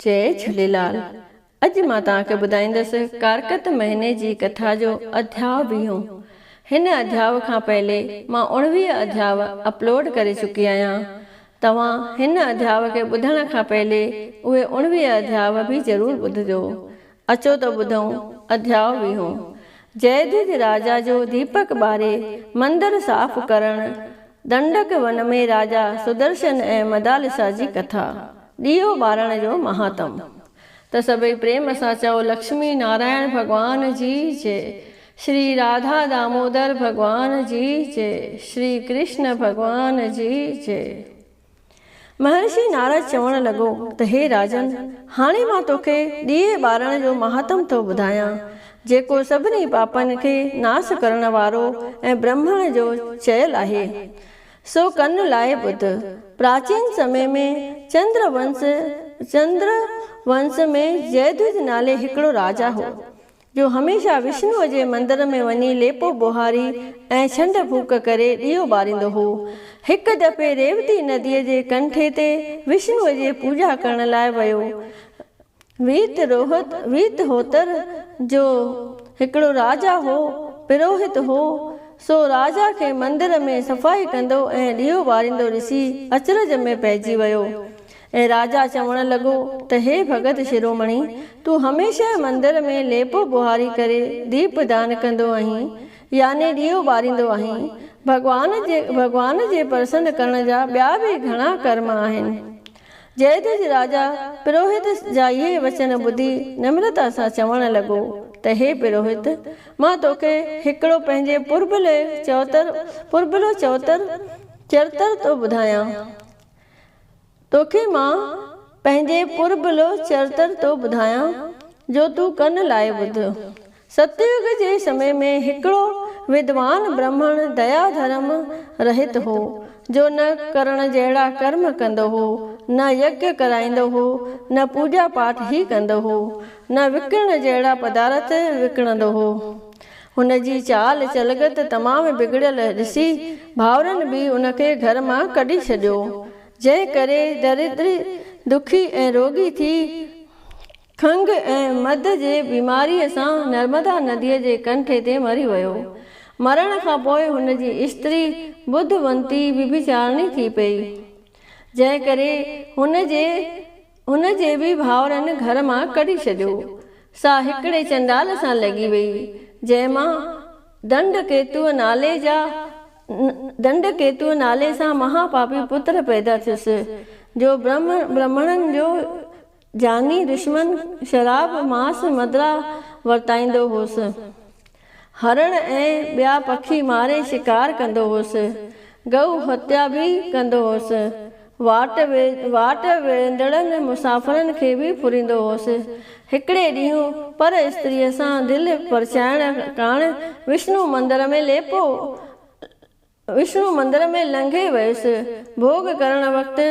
जय झूलेलाल। अॼु मां तव्हांखे ॿुधाईंदसि कारकत महीने जी कथा जो अध्याय 20। हिन अध्याय खां पहले मां 19 अध्याय अपलोड करे चुकी आहियां। तव्हां हिन अध्याय खे ॿुधण खां पहले उहे 19 अध्याय बि ज़रूर ॿुधजो। अचो त ॿुधूं अध्याय 20। जयद्रथ राजा जो दीपक ॿारे मंदिर साफ़ करण। दंडक वन में राजा सुदर्शन ऐं मदालिसा जी कथा। ॾीओ ॿारण जो महात्म। त सभई प्रेम सां चओ लक्ष्मी नारायण भगवान जी जय। श्री राधा दामोदर भगवान जी जय। श्री कृष्ण भगवान जी जय। महर्षि नारद चवण लॻो त हे राजन, हाणे मां तोखे ॾीए ॿारण जो महात्म थो ॿुधायां, जेको सभिनी पापनि खे नाश करण वारो ऐं ब्रह्मण जो चयल आहे। सो कन लाए ॿुध। प्राचीन समय में चंद्र वंश में जयद्रथ नाले हिकिड़ो राजा हो, जो हमेशा विष्णुअ जे मंदिर में वञी लेपो बुहारी ऐं छंड फूक करे ॾीओ ॿारींदो हो। हिकु दफ़े रेवती नदीअ जे कंठे ते विष्णुअ जे पूॼा करण लाइ वियो। वीत होतर जो हिकिड़ो राजा हो, पुरोहित हो। सो राजा खे मंदिर में सफ़ाई कंदो ऐं ॾीओ ॿारींदो ॾिसी अचरज में पइजी वियो ऐं राजा चवण लॻो त हे भगत शिरोमणी, तूं हमेशह मंदिर में लेपो बुहारी करे दीप दान कंदो आहीं, यानी ॾीओ ॿारींदो आहीं। भगवान जे प्रसन्न करण जा ॿिया बि घणा कर्म आहिनि। जयद्रथ राजा पुरोहित जा इहे वचन ॿुधी नम्रता सां चवण लॻो त हे पुरोहित, मां तोखे हिकिड़ो पंहिंजे पुरबलो चरित्र थो ॿुधायां। तोखे मां पंहिंजे पुरबलो चरित्र थो ॿुधायां, जो तूं कन लाइ ॿुध। सतयुग जे समय में हिकिड़ो विद्वान ब्राह्मण दया धर्म रहित हो, जो न करण जहिड़ा कर्म कंदो हो, न यज्ञ कराईंदो हो, न पूजा पाठ ही कंदो हो, न विकिरण जहिड़ा पदार्थ विकिणंदो हो। हुन जी चाल चलगत तमामु बिगड़ियल ॾिसी भाउरनि बि उनखे घर मां कढी छॾियो, जंहिं करे दरिद्री दुखी ऐं रोगी थी खंघ ऐं मद जे बीमारीअ सां नर्मदा नदीअ जे कंठे ते मरी वियो। मरण खां पोइ हुन जी स्त्री बुद्धवंती विभिचारणी थी पई, जंहिं करे हुन जे बि भाउरनि घर मां कढी छॾियो। सा हिकिड़े चंडाल सां लॻी वई, जंहिंमां दंडकेतुअ नाले सां महापापी पुत्र पैदा थियुसि, जो ब्राह्मणनि जो जानी दुश्मन शराब मांस मदिरा वरताईंदो होसि। हरण ऐं ॿिया पखी मारे शिकार कंदो होसि। गऊ हत्या बि कंदो होसि। वाट वेंदड़नि मुसाफ़िरनि खे बि फुरींदो होसि। हिकिड़े ॾींहुं पर स्त्रीअ सां दिलि परचाइण काण विष्णु मंदिर में लंघे वियुसि। भोग करण वक़्तु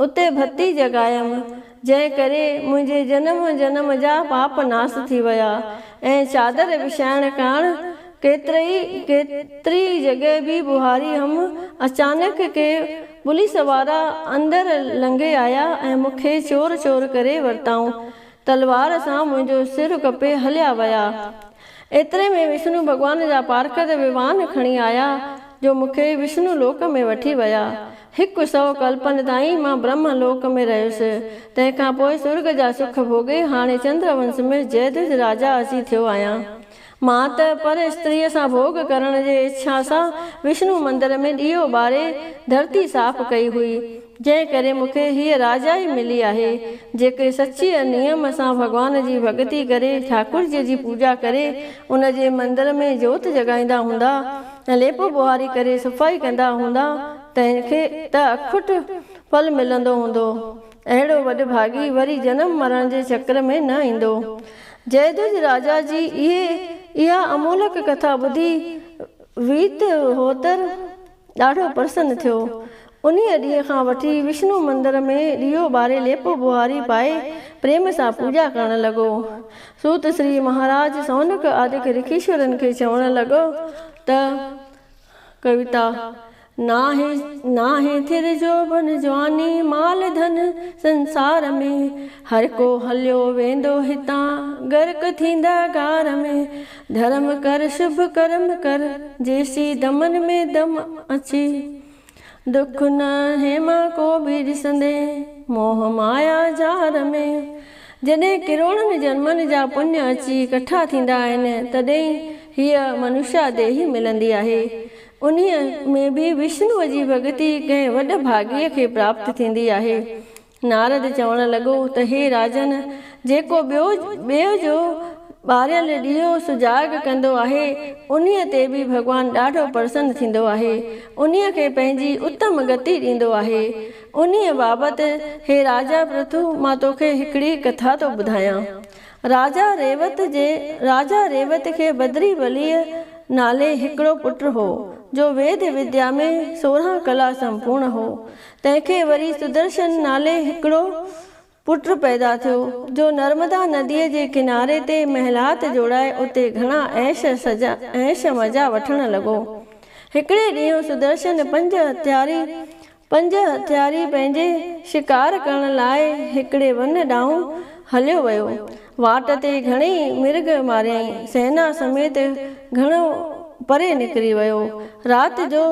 उते भती जॻायमि, जंहिं करे मुंहिंजे जन्म जा पाप नास थी विया ऐं चादर विछाइण काण केतिरी जॻह बि बुहारी हम। अचानक के पुलिस वारा अंदरि लंघे आया ऐं मूंखे चोर करे वरिताऊं। तलवार सां मुंहिंजो सिर कपे हलिया विया। एतिरे में विष्णु भॻवान जा पार्षद विमान खणी आया, जो मूंखे विष्णु लोक में वठी विया। 100 कल्पनि ताईं मां ब्रह्म लोक में रहियुसि। तंहिंखां पोइ स्वर्ग जा सुख भोगे हाणे चंद्रवंश में जयद्रथ राजा अची थियो आहियां। मां त पर स्त्रीअ सां भोग करण जे इच्छा सां विष्णु मंदिर में ॾीओ ॿारे धरती साफ़ कई हुई, जंहिं करे मूंखे हीअ राजाई मिली आहे। जेके सच्चे नियम सां भॻवान जी भॻति करे ठाकुर जी पूॼा करे उन जे मंदिर में जोत जॻाईंदा हूंदा ऐं लेपो बुहारी करे सफ़ाई कंदा हूंदा, तंहिंखे त अखुट फल मिलंदो हूंदो। अहिड़ो वॾभागी वरी जनम मरण जे चक्र में न ईंदो। जयद्रथ राजा जी इहा अमोलक कथा ॿुधी वीत होतर ॾाढो प्रसन्न थियो। उन्हीअ ॾींहं खां वठी विष्णु मंदिर में ॾीओ ॿारे लेपो बुहारी पाए प्रेम सां पूॼा करण लॻो। सूत श्री महाराज सौनक आदि ऋषीश्वरनि खे चवण लॻो त कविता नाहे थिर जोबन जवानी माल धन संसार में, हर को हलियो वेंदो हितां गर्क थींदा गार में। धर्म कर शुभ कर्म कर जेसी दमन में दम अची, दुख न हेमा को बि ॾिसंदे मोह माया जार में। जॾहिं किरोड़नि जन्मनि जा पुण्य अची इकट्ठा थींदा आहिनि तॾहिं हीअ मनुष्य देही मिलंदी आहे। उन्हीअ में बि विष्णुअ जी भॻति कंहिं वॾे भाॻीअ खे प्राप्त थींदी आहे। नारद चवणु लॻो त हे राजन, जेको ॿियो जो ॿारियल ॾीओ सुजाॻ कंदो आहे उन्हीअ ते बि भॻवानु ॾाढो प्रसन्न थींदो आहे, उन्हीअ खे पंहिंजी उत्तम गति ॾींदो आहे। उन्हीअ बाबति हे राजा प्रथु मां तोखे हिकिड़ी कथा थो ॿुधायां। राजा रेवत खे बद्री बलीअ नाले हिकिड़ो पुटु हो जो वेद विद्या में 16 कला संपूर्ण हो। तंहिंखे वरी सुदर्शन नाले हिकिड़ो पुटु पैदा थियो जो नर्मदा नदीअ जे किनारे ते महलात जोड़ाए उते घणा ऐश मज़ा वठणु लॻो। हिकिड़े ॾींहुं सुदर्शन पंज हथियारी पंहिंजे शिकार करण लाइ हिकिड़े वन ॾांहुं हलियो वियो। वाट ते घणेई मिर्ग मारियईं, सेना समेत घणो परे निकिरी वियो। राति जो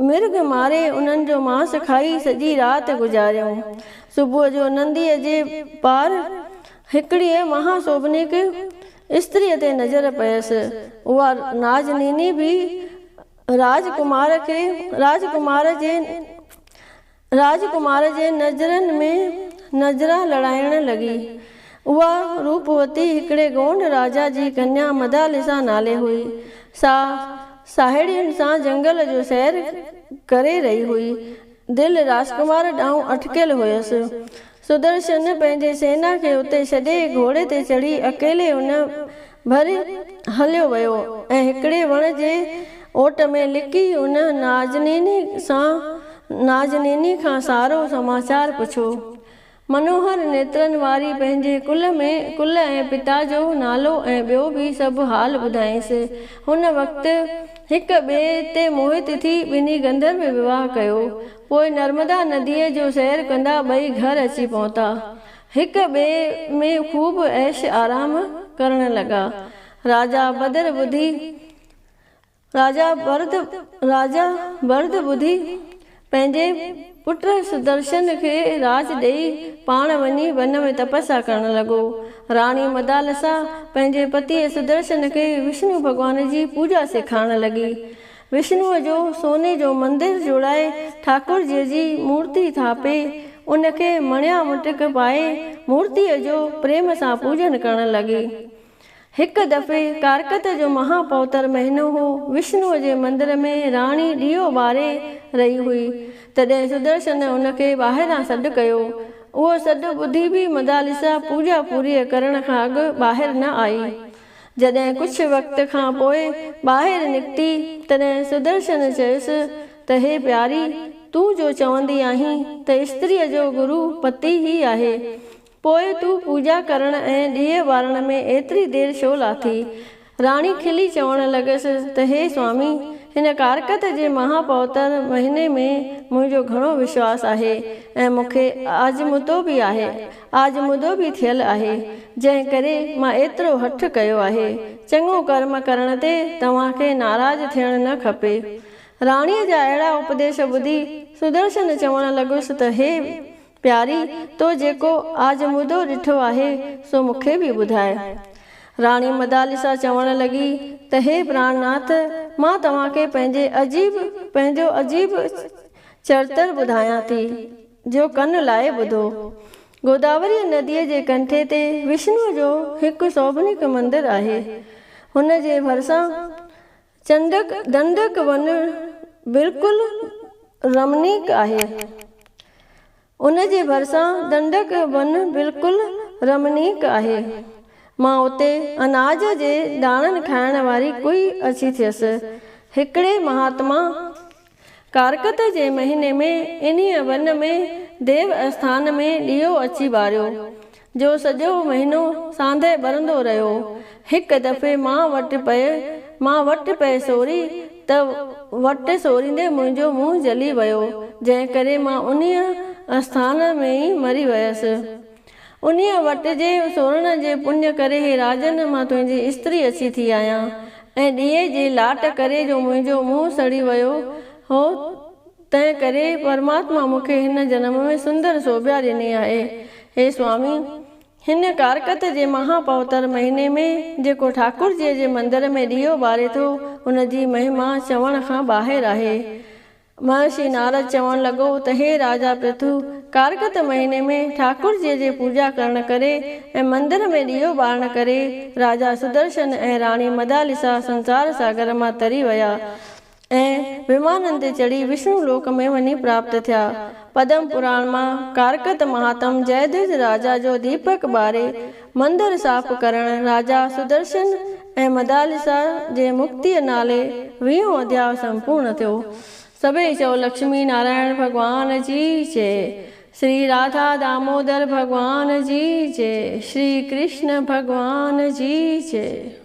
मिर्ग मारे उन्हनि जो मांस खाई सॼी राति गुज़ारियऊं। सुबुह जो नंदीअ जे पार हिकिड़ीअ महासोभनिक स्त्रीअ ते नज़र पयसि। उहा नाजनीनी बि राजकुमार जे नज़रनि में नज़रा लड़ाइण लॻी। उहा रूपवती हिकिड़े गोंड राजा जी कन्या मदालिसा नाले हुई। सा साहेड़ियुनि सां जंगल जो सैर करे रही हुई। दिलि राजकुमार ॾांहुं अटकियल हुयसि। सुदर्शन पंहिंजे सेना खे उते छॾे घोड़े ते चढ़ी अकेले उन भरी हलियो वियो ऐं हिकिड़े वण जे ओट में लिकी उन नाजनीनी खां सारो समाचार पुछो। मनोहर नेत्रनि वारी पंहिंजे कुल ऐं पिता जो नालो ऐं ॿियो बि सभु हाल ॿुधायईंसि। हुन वक़्तु हिक ॿिए ते मोहित थी ॿिन्ही गंधर्व विवाह कयो। पोइ नर्मदा नदीअ जो सैर कंदा ॿई घर अची पहुता। हिक ॿिए में ख़ूब ऐश आराम करण लॻा। राजा भरत ॿुधी पंहिंजे पुट सुदर्शन खे राज ॾेई पाण वञी वन में तपस्या करण लॻो। राणी मदालसा पंहिंजे पतीअ सुदर्शन खे विष्णु भॻवान जी पूॼा सेखारण लॻी। विष्णुअ जो सोने जो मंदिर जोड़ाए ठाकुर जी मूर्ति थापे उनखे मणिया मुटक पाए मूर्तिअ जो प्रेम सां पूॼन करण लॻी। हिक दफ़े कारकत जो महापौतर महीनो हो। विष्णुअ जे मंदिर में राणी ॾीओ ॿारे रही हुई। तॾहिं सुदर्शन उनखे ॿाहिरां सॾु कयो। उहो सॾु ॿुधी बि मदालिसा पूॼा पूरी करण खां अॻु ॿाहिरि न आई। जॾहिं कुझु वक़्त खां पोइ ॿाहिरि निकिती तॾहिं सुदर्शन चयुसि त हे प्यारी, तूं जो चवंदी आहीं त स्त्रीअ जो गुरु पति ई आहे, पोइ तूं पूॼा करण ऐं ॾीए ॿारण में एतिरी देरि छो लाथी? राणी खिली चवणु लॻसि त हे स्वामी, हिन कारकत जे महापौतर महीने में मुंहिंजो घणो विश्वास आहे ऐं मूंखे आजमुदो बि थियल आहे, जंहिं करे मां एतिरो हठ कयो आहे। चङो कर्म करण ते तव्हांखे नाराज़ थियणु न खपे। राणीअ जा अहिड़ा उपदेश ॿुधी सुदर्शन चवणु लॻुसि त हे प्यारी, तो जेको आजमुदो ॾिठो आहे सो मूंखे बि ॿुधाए। राणी मदालिसा चवणु लॻी त हे प्राणनाथ, मां तव्हांखे पंहिंजो अजीब चरित्र ॿुधायां थी, जो कन लाइ ॿुधो। गोदावरी नदीअ जे कंठे ते विष्णुअ जो हिकु सौभनिक मंदिर आहे। हुन जे भरिसां दंडक वन बिल्कुलु रमणीक आहे। मां उते अनाज जे दाणनि खाइण वारी कोई अची थियसि। हिकिड़े महात्मा कारकत जे महीने में इन्हीअ वन में देव आस्थान में ॾीओ अची ॿारियो, जो सॼो महीनो सांधे ॿरंदो रहियो। हिकु दफ़े मां वटि पए सोरी त वटि सोरींदे मुंहिंजो मुंहुं जली वियो, जंहिं करे मां उन्हीअ स्थान में ई मरी वियसि। उन्हीअ वटि जे सोरण जे पुण्य करे हे राजन, मां तुंहिंजी स्त्री अची थी आहियां, ऐं ॾीए जे लाट करे जो मुंहिंजो मुंहुं सड़ी वियो हो, तंहिं करे परमात्मा मूंखे हिन जनम में सुंदर शोभा ॾिनी आहे। हे स्वामी, हिन कारकत जे महापवित्र महीने में जेको ठाकुर जी जे मंदिर में ॾीओ ॿारे थो, उन जी महिमा चवण खां ॿाहिरि आहे। महर्षि नारद चवण लॻो त हे राजा पृथु, कारकत महीने में ठाकुर जी जे पूजा करण करे ऐं मंदिर में ॾीओ ॿारण करे राजा सुदर्शन ऐं राणी मदालिसा संसार सागर मां तरी विया ऐं विमाननि ते चढ़ी विष्णु लोक में वञी प्राप्त थिया। पद्म पुराण मां कारकत महात्म जयद्रथ राजा जो दीपक ॿारे मंदिर साफ़ करण राजा सुदर्शन ऐं मदालिसा जे मुक्तिअ नाले 20 अध्याय संपूर्ण थियो। सभई चओ लक्ष्मी नारायण भगवान जी जय। श्री राधा दामोदर भगवान जी जय। श्री कृष्ण भगवान जी जय।